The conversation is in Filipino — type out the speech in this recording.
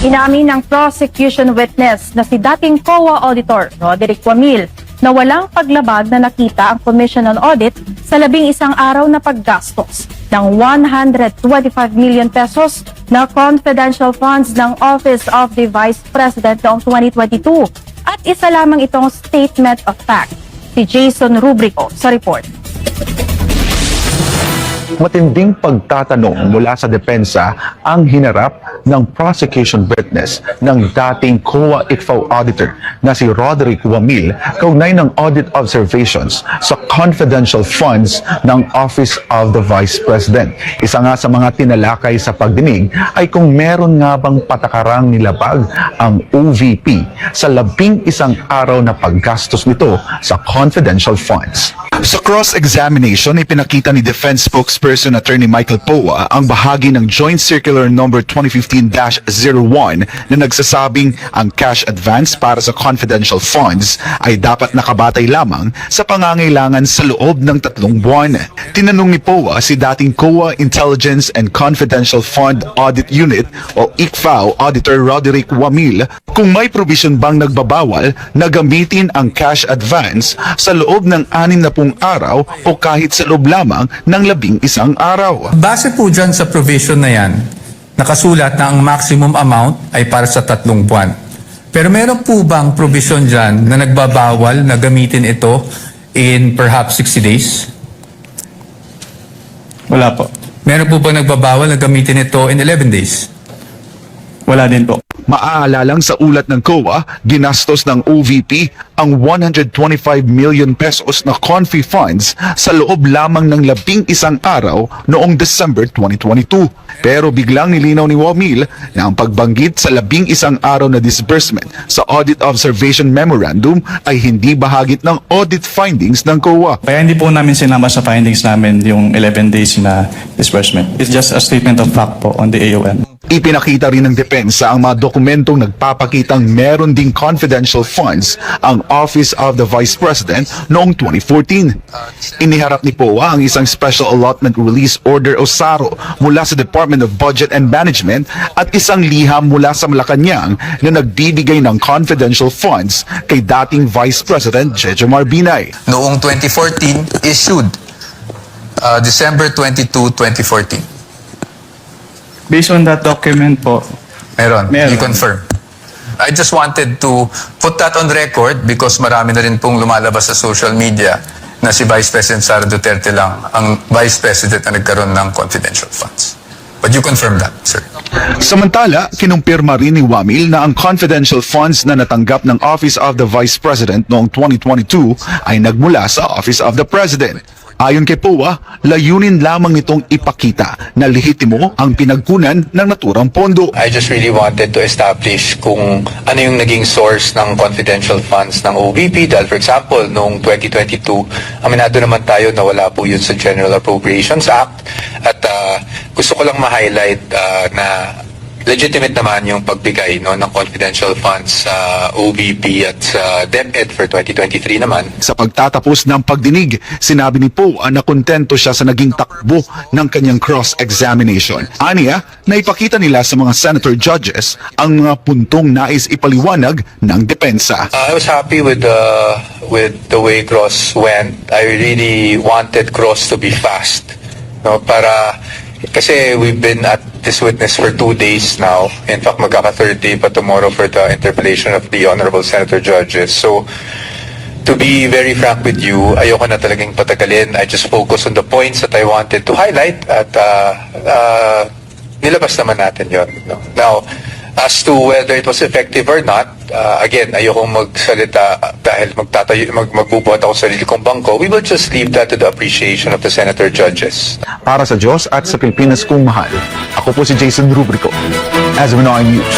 Inamin ng prosecution witness na si dating COA Auditor Roderick Wamil na walang paglabag na nakita ang Commission on Audit sa 11 araw na paggastos ng 125 million pesos na confidential funds ng Office of the Vice President noong 2022. At isa lamang itong statement of fact. Si Jason Rubrico sa report. Matinding pagtatanong mula sa depensa ang hinarap ng prosecution witness ng dating COA ICFAO auditor na si Roderick Wamil kaugnay ng audit observations sa confidential funds ng Office of the Vice President. Isa nga sa mga tinalakay sa pagdinig ay kung meron nga bang patakarang nilabag ang OVP sa 11 araw na paggastos nito sa confidential funds. Sa cross-examination, ipinakita ni Defense Spokesperson Attorney Michael Poa ang bahagi ng Joint Circular No. 2015-01 na nagsasabing ang cash advance para sa confidential funds ay dapat nakabatay lamang sa pangangailangan sa loob ng 3 buwan. Tinanong ni Poa si dating COA Intelligence and Confidential Fund Audit Unit o ICFAO Auditor Roderick Wamil kung may provision bang nagbabawal na gamitin ang cash advance sa loob ng 60 araw o kahit sa loob lamang ng 11 araw. Base po dyan sa provision na yan, nakasulat na ang maximum amount ay para sa 3 buwan. Pero meron po bang provision dyan na nagbabawal na gamitin ito in perhaps 60 days? Wala po. Meron po bang nagbabawal na gamitin ito in 11 days? Wala din po. Maaalalang sa ulat ng COA, ginastos ng OVP ang 125 million pesos na confi funds sa loob lamang ng 11 araw noong December 2022. Pero biglang nilinaw ni Wamil na ang pagbanggit sa 11 araw na disbursement sa Audit Observation Memorandum ay hindi bahagit ng audit findings ng COA. Kaya hindi po namin sinama sa findings namin yung 11 days na disbursement. It's just a statement of fact po on the AOM. Ipinakita rin ng depensa ang mga dokumentong nagpapakitang meron ding confidential funds ang Office of the Vice President noong 2014. Iniharap ni POA ang isang Special Allotment Release Order o SARO mula sa Department of Budget and Management at isang liham mula sa Malacanang na nagbibigay ng confidential funds kay dating Vice President Jejomar Binay. Noong 2014, issued December 22, 2014. Based on that document po, Meron. Meron. You confirm. I just wanted to put that on record because marami na rin pong lumalabas sa social media na si Vice President Sara Duterte lang ang Vice President na nagkaroon ng confidential funds. But you confirm that, sir. Samantala, kinumpirma rin ni Wamil na ang confidential funds na natanggap ng Office of the Vice President noong 2022 ay nagmula sa Office of the President. Ayon kay POA, layunin lamang nitong ipakita na lehitimo ang pinagkunan ng naturang pondo. I just really wanted to establish kung ano yung naging source ng confidential funds ng OVP. Dahil for example, noong 2022, aminado naman tayo na wala po yun sa General Appropriations Act. At gusto ko lang ma-highlight na legitimate naman yung pagbigay no, ng confidential funds sa OVP at sa DepEd for 2023 naman. Sa pagtatapos ng pagdinig, sinabi ni POA na kontento siya sa naging takbo ng kanyang cross-examination. Aniya, naipakita nila sa mga senator judges ang mga puntong nais ipaliwanag ng depensa. I was happy with the way Cross went. I really wanted Cross to be fast. No, kasi we've been at this witness for 2 days now. In fact, magkaka-third day pa tomorrow for the interpellation of the Honorable Senator Judges. So, to be very frank with you, ayoko na talagang patagalin. I just focus on the points that I wanted to highlight at nilabas naman natin yun. No? Now, as to whether it was effective or not, again, ayokong magsalita dahil magbubuhat ako sa sarili kong bangko. We will just leave that to the appreciation of the Senator Judges. Para sa Diyos at sa Pilipinas kong mahal, ako po si Jason Rubrico, as of 9 News.